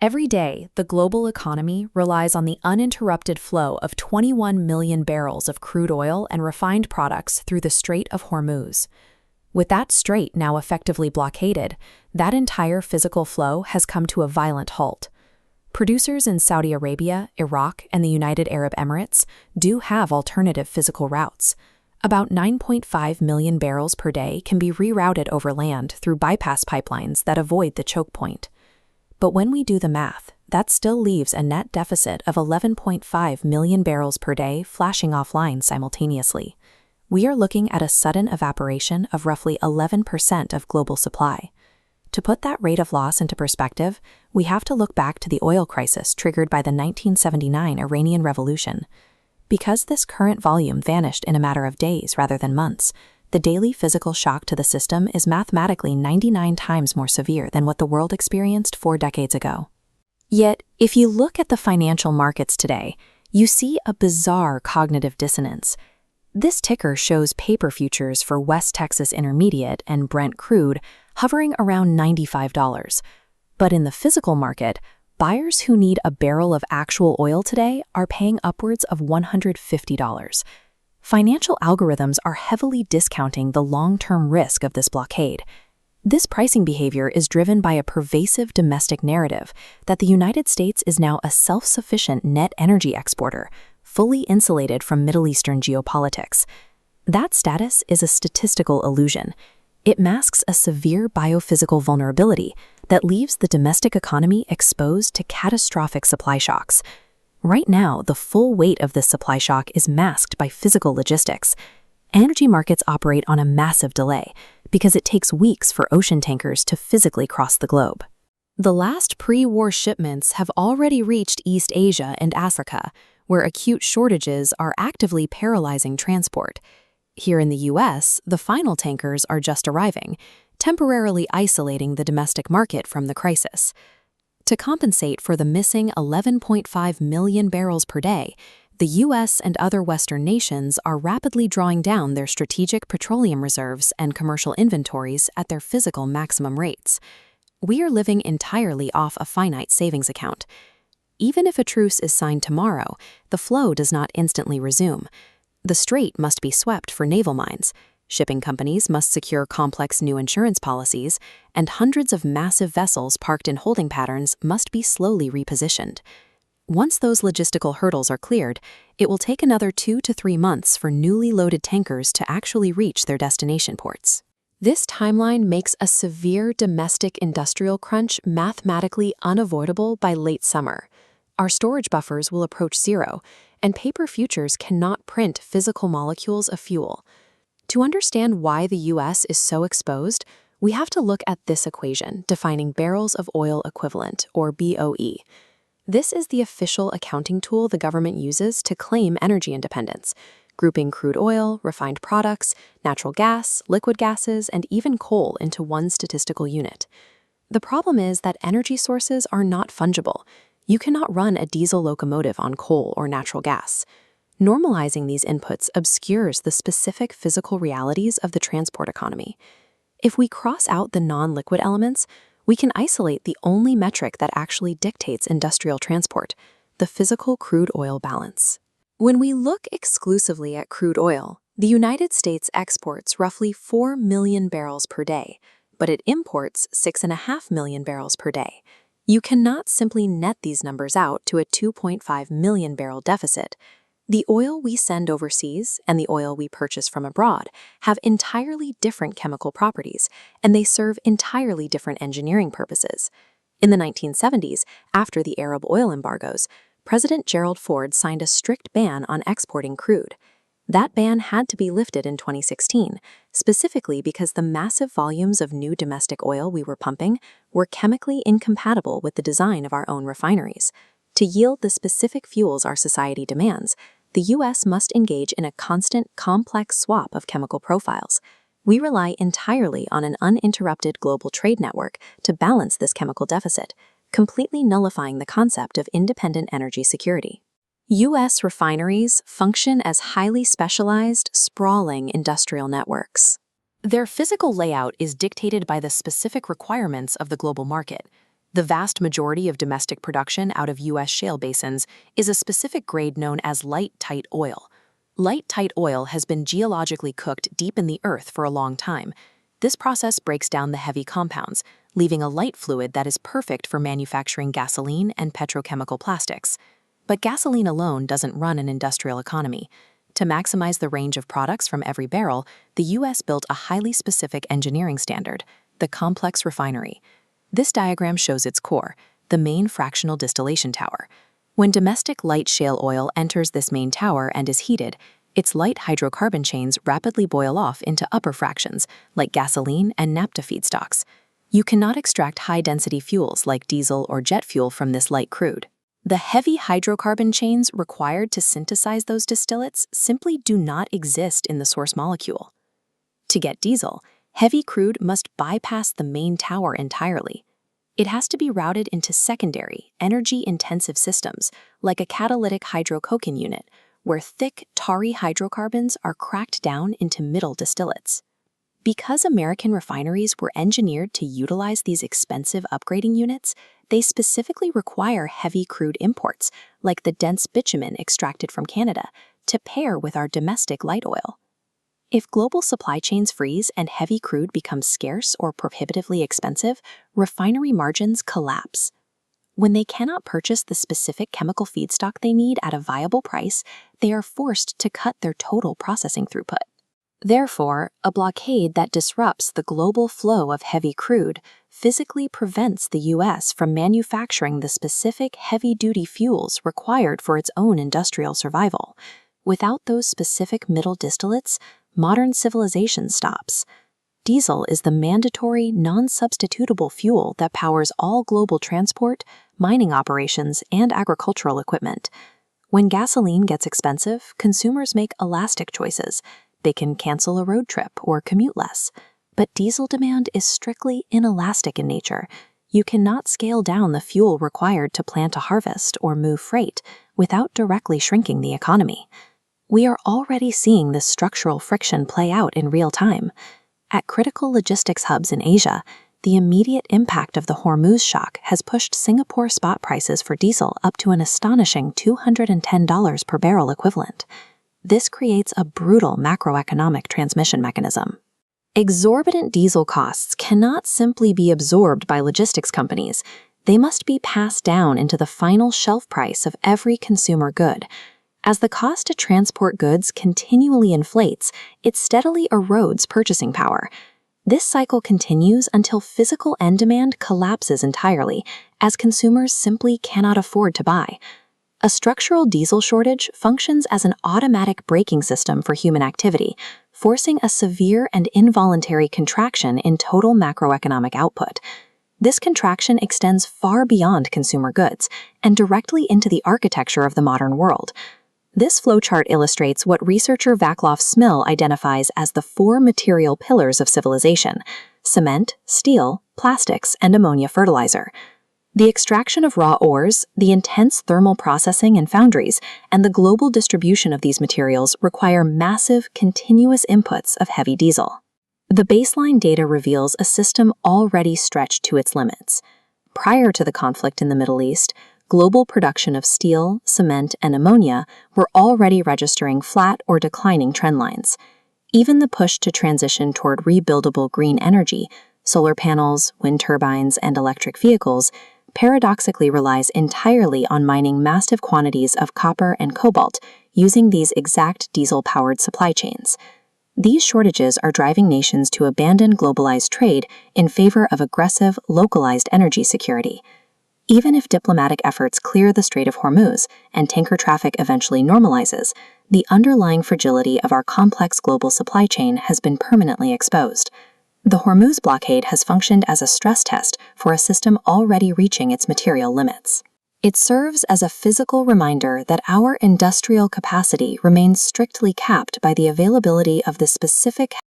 Every day, the global economy relies on the uninterrupted flow of 21 million barrels of crude oil and refined products through the Strait of Hormuz. With that strait now effectively blockaded, that entire physical flow has come to a violent halt. Producers in Saudi Arabia, Iraq, and the United Arab Emirates do have alternative physical routes. About 9.5 million barrels per day can be rerouted over land through bypass pipelines that avoid the choke point. But when we do the math, that still leaves a net deficit of 11.5 million barrels per day flashing offline simultaneously. We are looking at a sudden evaporation of roughly 11% of global supply. To put that rate of loss into perspective, we have to look back to the oil crisis triggered by the 1979 Iranian Revolution. Because this current volume vanished in a matter of days rather than months, the daily physical shock to the system is mathematically 99 times more severe than what the world experienced 4 decades ago. Yet, if you look at the financial markets today, you see a bizarre cognitive dissonance. This ticker shows paper futures for West Texas Intermediate and Brent crude hovering around $95. But in the physical market, buyers who need a barrel of actual oil today are paying upwards of $150. Financial algorithms are heavily discounting the long-term risk of this blockade. This pricing behavior is driven by a pervasive domestic narrative that the United States is now a self-sufficient net energy exporter, fully insulated from Middle Eastern geopolitics. That status is a statistical illusion. It masks a severe biophysical vulnerability that leaves the domestic economy exposed to catastrophic supply shocks. Right now, the full weight of this supply shock is masked by physical logistics. Energy markets operate on a massive delay because it takes weeks for ocean tankers to physically cross the globe. The last pre-war shipments have already reached East Asia and Africa, where acute shortages are actively paralyzing transport. Here in the US, the final tankers are just arriving, temporarily isolating the domestic market from the crisis. To compensate for the missing 11.5 million barrels per day, the US and other Western nations are rapidly drawing down their strategic petroleum reserves and commercial inventories at their physical maximum rates. We are living entirely off a finite savings account. Even if a truce is signed tomorrow, the flow does not instantly resume. The strait must be swept for naval mines. Shipping companies must secure complex new insurance policies, and hundreds of massive vessels parked in holding patterns must be slowly repositioned. Once those logistical hurdles are cleared, it will take another 2 to 3 months for newly loaded tankers to actually reach their destination ports. This timeline makes a severe domestic industrial crunch mathematically unavoidable by late summer. Our storage buffers will approach zero, and paper futures cannot print physical molecules of fuel. To understand why the US is so exposed, we have to look at this equation defining barrels of oil equivalent, or BOE. This is the official accounting tool the government uses to claim energy independence, grouping crude oil, refined products, natural gas, liquid gases, and even coal into one statistical unit. The problem is that energy sources are not fungible. You cannot run a diesel locomotive on coal or natural gas. Normalizing these inputs obscures the specific physical realities of the transport economy. If we cross out the non-liquid elements, we can isolate the only metric that actually dictates industrial transport, the physical crude oil balance. When we look exclusively at crude oil, the United States exports roughly 4 million barrels per day, but it imports 6.5 million barrels per day. You cannot simply net these numbers out to a 2.5 million barrel deficit. The oil we send overseas and the oil we purchase from abroad have entirely different chemical properties, and they serve entirely different engineering purposes. In the 1970s, after the Arab oil embargoes, President Gerald Ford signed a strict ban on exporting crude. That ban had to be lifted in 2016, specifically because the massive volumes of new domestic oil we were pumping were chemically incompatible with the design of our own refineries. To yield the specific fuels our society demands, the U.S. must engage in a constant, complex swap of chemical profiles. We rely entirely on an uninterrupted global trade network to balance this chemical deficit, completely nullifying the concept of independent energy security. U.S. refineries function as highly specialized, sprawling industrial networks. Their physical layout is dictated by the specific requirements of the global market. The vast majority of domestic production out of U.S. shale basins is a specific grade known as light tight oil. Light tight oil has been geologically cooked deep in the earth for a long time. This process breaks down the heavy compounds, leaving a light fluid that is perfect for manufacturing gasoline and petrochemical plastics. But gasoline alone doesn't run an industrial economy. To maximize the range of products from every barrel, the U.S. built a highly specific engineering standard, the complex refinery. This diagram shows its core, the main fractional distillation tower. When domestic light shale oil enters this main tower and is heated, its light hydrocarbon chains rapidly boil off into upper fractions, like gasoline and naphtha feedstocks. You cannot extract high-density fuels like diesel or jet fuel from this light crude. The heavy hydrocarbon chains required to synthesize those distillates simply do not exist in the source molecule. To get diesel, heavy crude must bypass the main tower entirely. It has to be routed into secondary, energy-intensive systems, like a catalytic hydrocoking unit, where thick, tarry hydrocarbons are cracked down into middle distillates. Because American refineries were engineered to utilize these expensive upgrading units, they specifically require heavy crude imports, like the dense bitumen extracted from Canada, to pair with our domestic light oil. If global supply chains freeze and heavy crude becomes scarce or prohibitively expensive, refinery margins collapse. When they cannot purchase the specific chemical feedstock they need at a viable price, they are forced to cut their total processing throughput. Therefore, a blockade that disrupts the global flow of heavy crude physically prevents the U.S. from manufacturing the specific heavy-duty fuels required for its own industrial survival. Without those specific middle distillates, modern civilization stops. Diesel is the mandatory, non-substitutable fuel that powers all global transport, mining operations, and agricultural equipment. When gasoline gets expensive, consumers make elastic choices. They can cancel a road trip or commute less. But diesel demand is strictly inelastic in nature. You cannot scale down the fuel required to plant a harvest or move freight without directly shrinking the economy. We are already seeing this structural friction play out in real time. At critical logistics hubs in Asia, the immediate impact of the Hormuz shock has pushed Singapore spot prices for diesel up to an astonishing $210 per barrel equivalent. This creates a brutal macroeconomic transmission mechanism. Exorbitant diesel costs cannot simply be absorbed by logistics companies. They must be passed down into the final shelf price of every consumer good. As the cost to transport goods continually inflates, it steadily erodes purchasing power. This cycle continues until physical end demand collapses entirely, as consumers simply cannot afford to buy. A structural diesel shortage functions as an automatic braking system for human activity, forcing a severe and involuntary contraction in total macroeconomic output. This contraction extends far beyond consumer goods and directly into the architecture of the modern world. This flowchart illustrates what researcher Vaclav Smil identifies as the four material pillars of civilization: cement, steel, plastics, and ammonia fertilizer. The extraction of raw ores, the intense thermal processing in foundries, and the global distribution of these materials require massive, continuous inputs of heavy diesel. The baseline data reveals a system already stretched to its limits. Prior to the conflict in the Middle East, global production of steel, cement, and ammonia were already registering flat or declining trend lines. Even the push to transition toward rebuildable green energy, solar panels, wind turbines, and electric vehicles, paradoxically relies entirely on mining massive quantities of copper and cobalt using these exact diesel-powered supply chains. These shortages are driving nations to abandon globalized trade in favor of aggressive, localized energy security. Even if diplomatic efforts clear the Strait of Hormuz and tanker traffic eventually normalizes, the underlying fragility of our complex global supply chain has been permanently exposed. The Hormuz blockade has functioned as a stress test for a system already reaching its material limits. It serves as a physical reminder that our industrial capacity remains strictly capped by the availability of the specific